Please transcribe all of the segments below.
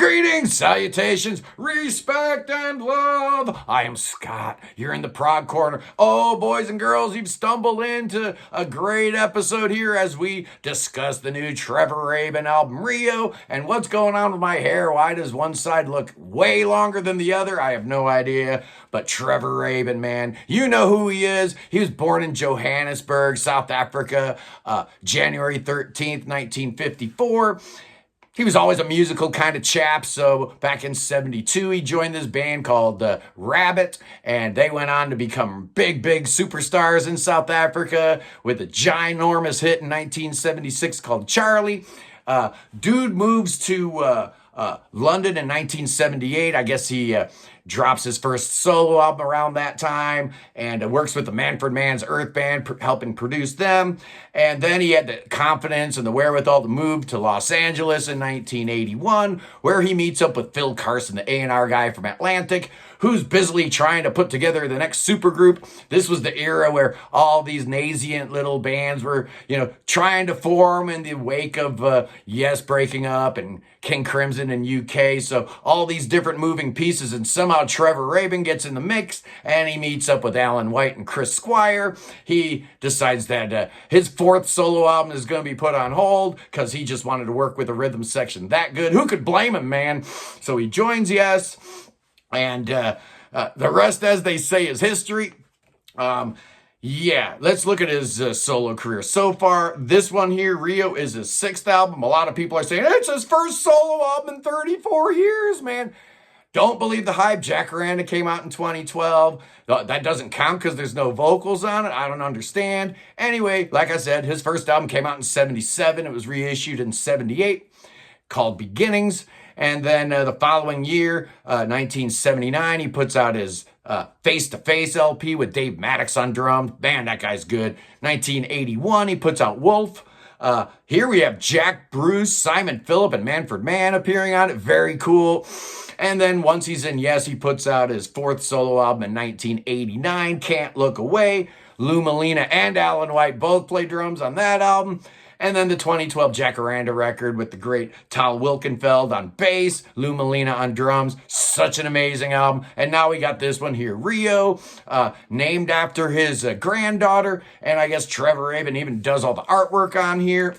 Greetings, salutations, respect, and love. I am Scott. You're in the Prog Corner. Oh, boys and girls, you've stumbled into a great episode here as we discuss the new Trevor Rabin album, Rio. And what's going on with my hair? Why does one side look way longer than the other? I have no idea. But Trevor Rabin, man, you know who he is. He was born in Johannesburg, South Africa, January 13th, 1954. He was always a musical kind of chap, so back in 72, he joined this band called Rabbit, and they went on to become big superstars in South Africa with a ginormous hit in 1976 called Charlie. Dude moves to London in 1978. I guess he drops his first solo album around that time and works with the Manfred Mann's Earth Band, helping produce them. And then he had the confidence and the wherewithal to move to Los Angeles in 1981, where he meets up with Phil Carson, the A&R guy from Atlantic, who's busily trying to put together the next supergroup. This was the era where all these nascent little bands were, trying to form in the wake of Yes breaking up and King Crimson in UK. So all these different moving pieces, and somehow Trevor Rabin gets in the mix, and he meets up with Alan White and Chris Squire. He decides that his fourth solo album is going to be put on hold because he just wanted to work with a rhythm section that good. Who could blame him, man? So he joins Yes. And the rest, as they say, is history. Let's look at his solo career. So far, this one here, Rio, is his sixth album. A lot of people are saying, it's his first solo album in 34 years, man. Don't believe the hype. Jacaranda came out in 2012. That doesn't count because there's no vocals on it. I don't understand. Anyway, like I said, his first album came out in 77. It was reissued in 78, called Beginnings. And then the following year, 1979, he puts out his Face to Face LP with Dave Maddox on drums. Man, that guy's good. 1981, he puts out Wolf. Here we have Jack Bruce, Simon Phillip, and Manfred Mann appearing on it. Very cool. And then once he's in Yes, he puts out his fourth solo album in 1989, Can't Look Away. Lou Molina and Alan White both play drums on that album. And then the 2012 Jacaranda record with the great Tal Wilkenfeld on bass, Lou Molina on drums. Such an amazing album. And now we got this one here, Rio, named after his granddaughter. And I guess Trevor Rabin even does all the artwork on here.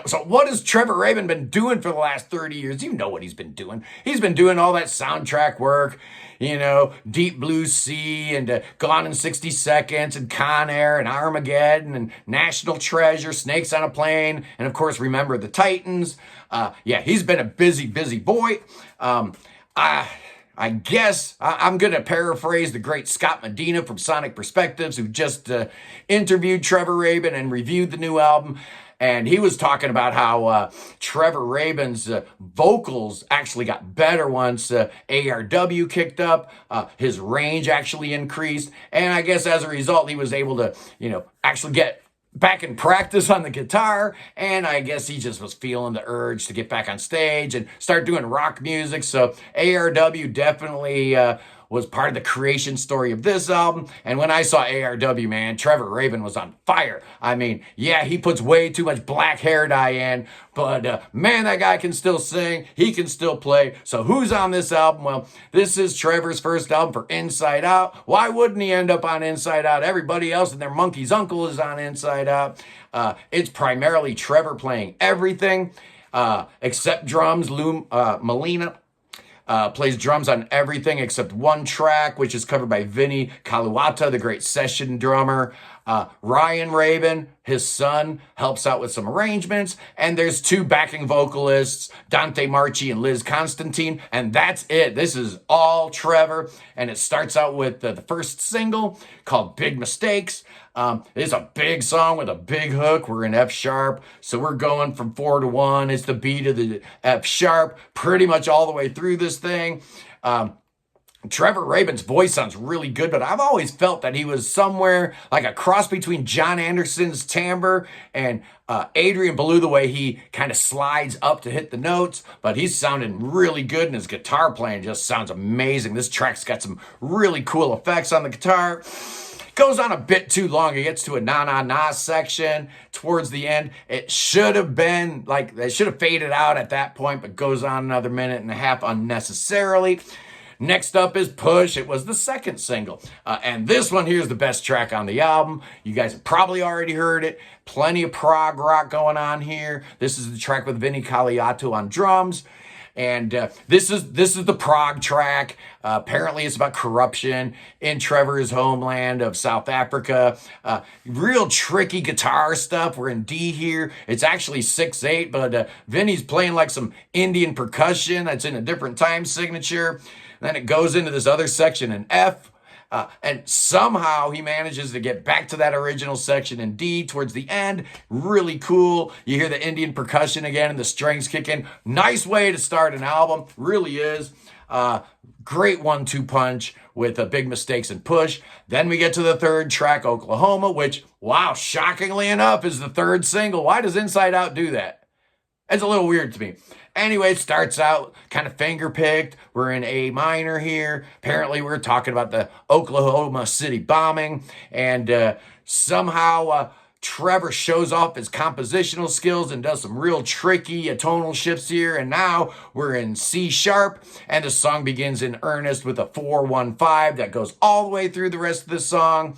So what has Trevor Rabin been doing for the last 30 years? You know what he's been doing. He's been doing all that soundtrack work, Deep Blue Sea and Gone in 60 Seconds and Con Air and Armageddon and National Treasure, Snakes on a Plane, and of course, Remember the Titans. He's been a busy boy. I guess I'm going to paraphrase the great Scott Medina from Sonic Perspectives, who just interviewed Trevor Rabin and reviewed the new album. And he was talking about how Trevor Rabin's vocals actually got better once ARW kicked up. His range actually increased. And I guess as a result, he was able to, actually get back in practice on the guitar. And I guess he just was feeling the urge to get back on stage and start doing rock music. So ARW definitely was part of the creation story of this album. And when I saw ARW, man, Trevor Rabin was on fire. I mean, he puts way too much black hair dye in, but man, that guy can still sing. He can still play. So who's on this album? Well, this is Trevor's first album for Inside Out. Why wouldn't he end up on Inside Out? Everybody else and their monkey's uncle is on Inside Out. It's primarily Trevor playing everything, except drums. Lou Molina plays drums on everything except one track, which is covered by Vinny Kaluata, the great session drummer. Ryan Rabin, his son, helps out with some arrangements. And there's two backing vocalists, Dante Marchi and Liz Constantine. And that's it. This is all Trevor. And it starts out with the first single called Big Mistakes. It's a big song with a big hook. We're in F sharp. So we're going from 4-1. It's the beat of the F sharp pretty much all the way through this thing. Trevor Rabin's voice sounds really good, but I've always felt that he was somewhere like a cross between John Anderson's timbre and Adrian Belew, the way he kind of slides up to hit the notes. But he's sounding really good, and his guitar playing just sounds amazing. This track's got some really cool effects on the guitar. Goes on a bit too long. It gets to a na-na-na section towards the end. It should have been, like, they should have faded out at that point, but goes on another minute and a half unnecessarily. Next up is Push. It was the second single. And this one here is the best track on the album. You guys have probably already heard it. Plenty of prog rock going on here. This is the track with Vinnie Colaiato on drums. And this is the prog track. Apparently it's about corruption in Trevor's homeland of South Africa. Real tricky guitar stuff. We're in D here. It's actually 6/8, but Vinny's playing like some Indian percussion that's in a different time signature. Then it goes into this other section in F. And somehow he manages to get back to that original section in D towards the end. Really cool. You hear the Indian percussion again and the strings kick in. Nice way to start an album. Really is. Great 1-2 punch with big mistakes and Push. Then we get to the third track, Oklahoma, which, wow, shockingly enough, is the third single. Why does Inside Out do that? It's a little weird to me. Anyway, it starts out kind of finger-picked. We're in A minor here. Apparently, we're talking about the Oklahoma City bombing. And somehow Trevor shows off his compositional skills and does some real tricky tonal shifts here. And now we're in C sharp. And the song begins in earnest with a 4-1-5 that goes all the way through the rest of the song.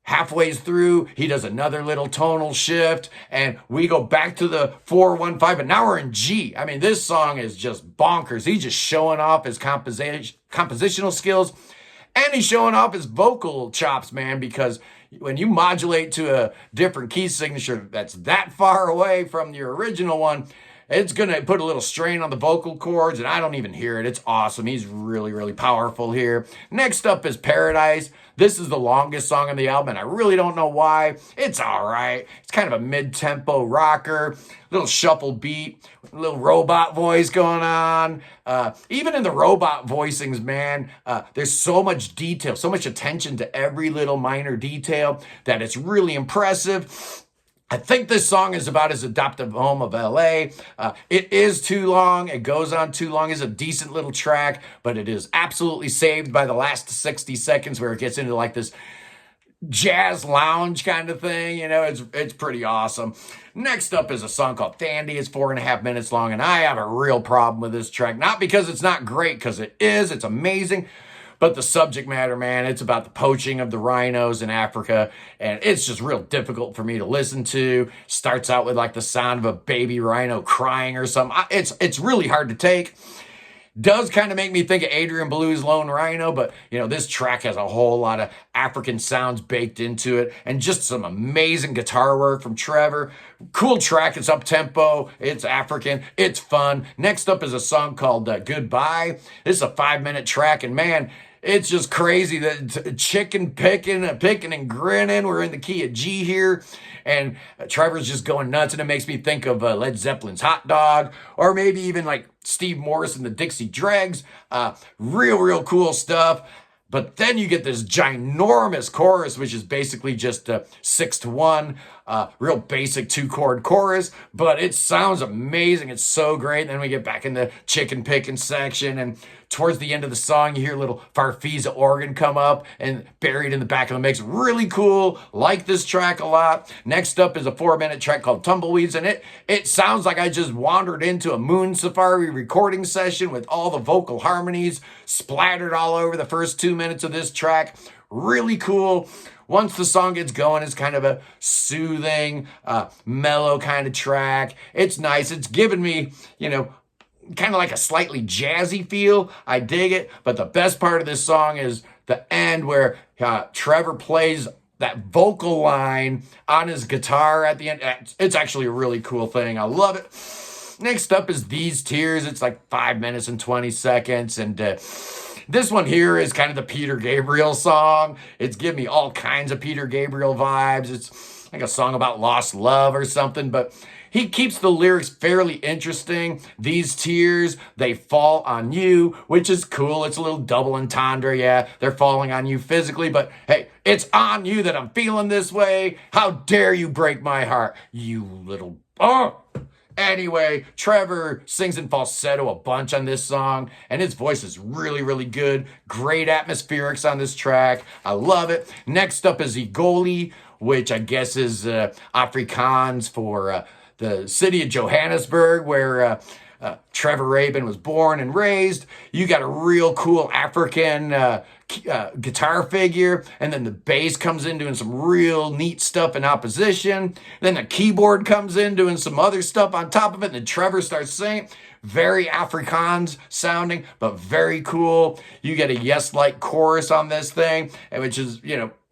Halfway through, he does another little tonal shift, and we go back to the 4-1-5, but now we're in G. I mean, this song is just bonkers. He's just showing off his compositional skills, and he's showing off his vocal chops, man, because when you modulate to a different key signature that's that far away from your original one, it's going to put a little strain on the vocal cords, and I don't even hear it. It's awesome. He's really, really powerful here. Next up is Paradise. This is the longest song on the album, and I really don't know why. It's all right. It's kind of a mid-tempo rocker, little shuffle beat, little robot voice going on. Even in the robot voicings, man, there's so much detail, so much attention to every little minor detail that it's really impressive. I think this song is about his adoptive home of LA. It is too long. It goes on too long. It's a decent little track, but it is absolutely saved by the last 60 seconds where it gets into like this jazz lounge kind of thing. You know, it's pretty awesome. Next up is a song called Thandy. It's 4.5 minutes long, and I have a real problem with this track. Not because it's not great, because it is. It's amazing. But the subject matter, man, it's about the poaching of the rhinos in Africa, and it's just real difficult for me to listen to. Starts out with like the sound of a baby rhino crying or something. It's really hard to take. Does kind of make me think of Adrian Blue's Lone Rhino, but, you know, this track has a whole lot of African sounds baked into it, and just some amazing guitar work from Trevor. Cool track. It's up-tempo. It's African. It's fun. Next up is a song called Goodbye. This is a 5-minute track, and man, it's just crazy that chicken picking and grinning. We're in the key of G here, and Trevor's just going nuts, and it makes me think of Led Zeppelin's Hot Dog, or maybe even like Steve Morris and the Dixie Dregs. Real cool stuff. But then you get this ginormous chorus, which is basically just 6-1, real basic 2-chord chorus, but it sounds amazing. It's so great. And then we get back in the chicken picking section, and towards the end of the song, you hear a little Farfisa organ come up and buried in the back of the mix. Really cool. Like this track a lot. Next up is a 4-minute track called Tumbleweeds, and it sounds like I just wandered into a Moon Safari recording session with all the vocal harmonies splattered all over the first 2 minutes of this track. Really cool. Once the song gets going, it's kind of a soothing, mellow kind of track. It's nice. It's given me, you know, kind of like a slightly jazzy feel. I dig it. But the best part of this song is the end where Trevor plays that vocal line on his guitar at the end. It's actually a really cool thing. I love it. Next up is These Tears. It's like 5 minutes and 20 seconds. And this one here is kind of the Peter Gabriel song. It's giving me all kinds of Peter Gabriel vibes. It's like a song about lost love or something, but he keeps the lyrics fairly interesting. These tears, they fall on you, which is cool. It's a little double entendre. Yeah, they're falling on you physically, but hey, it's on you that I'm feeling this way. How dare you break my heart, you little... Oh! Anyway, Trevor sings in falsetto a bunch on this song, and his voice is really, really good. Great atmospherics on this track. I love it. Next up is Goalie, which I guess is Afrikaans for the city of Johannesburg, where Trevor Rabin was born and raised. You got a real cool African guitar figure, and then the bass comes in doing some real neat stuff in opposition. Then the keyboard comes in doing some other stuff on top of it, and then Trevor starts singing. Very Afrikaans sounding, but very cool. You get a yes-like chorus on this thing, which is,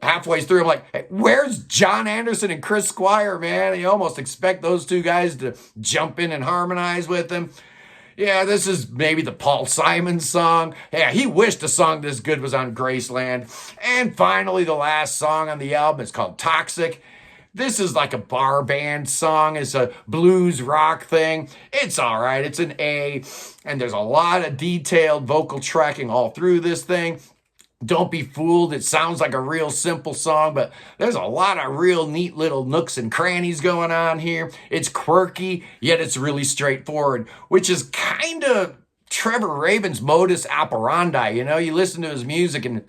halfway through, I'm like, hey, where's John Anderson and Chris Squire, man? You almost expect those two guys to jump in and harmonize with them. Yeah, this is maybe the Paul Simon song. Yeah, he wished a song this good was on Graceland. And finally, the last song on the album is called Toxic. This is like a bar band song. It's a blues rock thing. It's all right. It's an A. And there's a lot of detailed vocal tracking all through this thing. Don't be fooled. It sounds like a real simple song, but there's a lot of real neat little nooks and crannies going on here. It's quirky, yet it's really straightforward, which is kind of Trevor Rabin's modus operandi. You listen to his music, and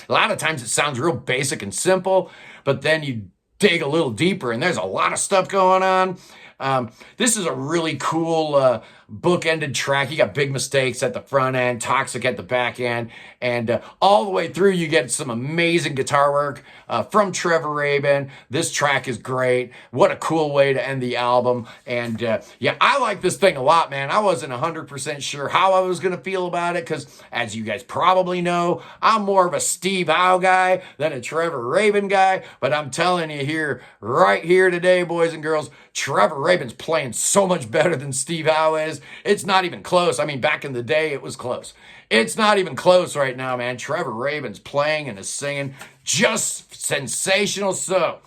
a lot of times it sounds real basic and simple, but then you dig a little deeper, and there's a lot of stuff going on. This is a really cool book-ended track. You got Big Mistakes at the front end, Toxic at the back end, and all the way through you get some amazing guitar work from Trevor Rabin. This track is great. What a cool way to end the album. And yeah, I like this thing a lot, man. I wasn't 100% sure how I was going to feel about it because, as you guys probably know, I'm more of a Steve Howe guy than a Trevor Rabin guy. But I'm telling you here, right here today, boys and girls, Trevor Rabin's playing so much better than Steve Howe is. It's not even close. I mean, back in the day, it was close. It's not even close right now, man. Trevor Rabin's playing and is singing just sensational. So,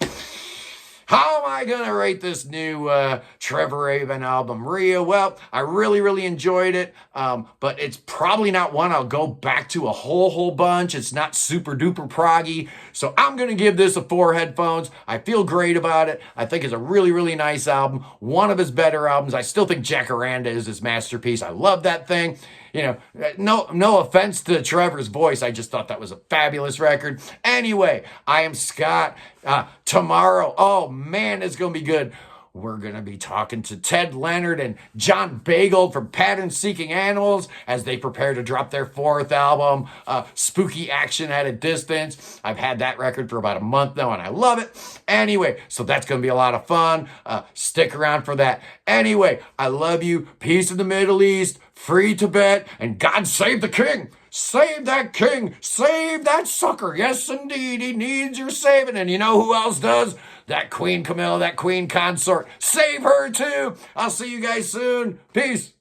how am I going to rate this new Trevor Rabin album, Rio? Well, I really, really enjoyed it, but it's probably not one I'll go back to a whole bunch. It's not super duper proggy, so I'm going to give this a 4 headphones. I feel great about it. I think it's a really, really nice album. One of his better albums. I still think Jacaranda is his masterpiece. I love that thing. No offense to Trevor's voice. I just thought that was a fabulous record. Anyway, I am Scott. Tomorrow, oh man, it's going to be good. We're going to be talking to Ted Leonard and John Bagel from Pattern Seeking Animals as they prepare to drop their 4th album, Spooky Action at a Distance. I've had that record for about a month now, and I love it. Anyway, so that's going to be a lot of fun. Stick around for that. Anyway, I love you. Peace in the Middle East. Free Tibet. And God save the king. Save that king. Save that sucker. Yes, indeed. He needs your saving. And you know who else does? That Queen Camilla, that Queen consort. Save her too. I'll see you guys soon. Peace.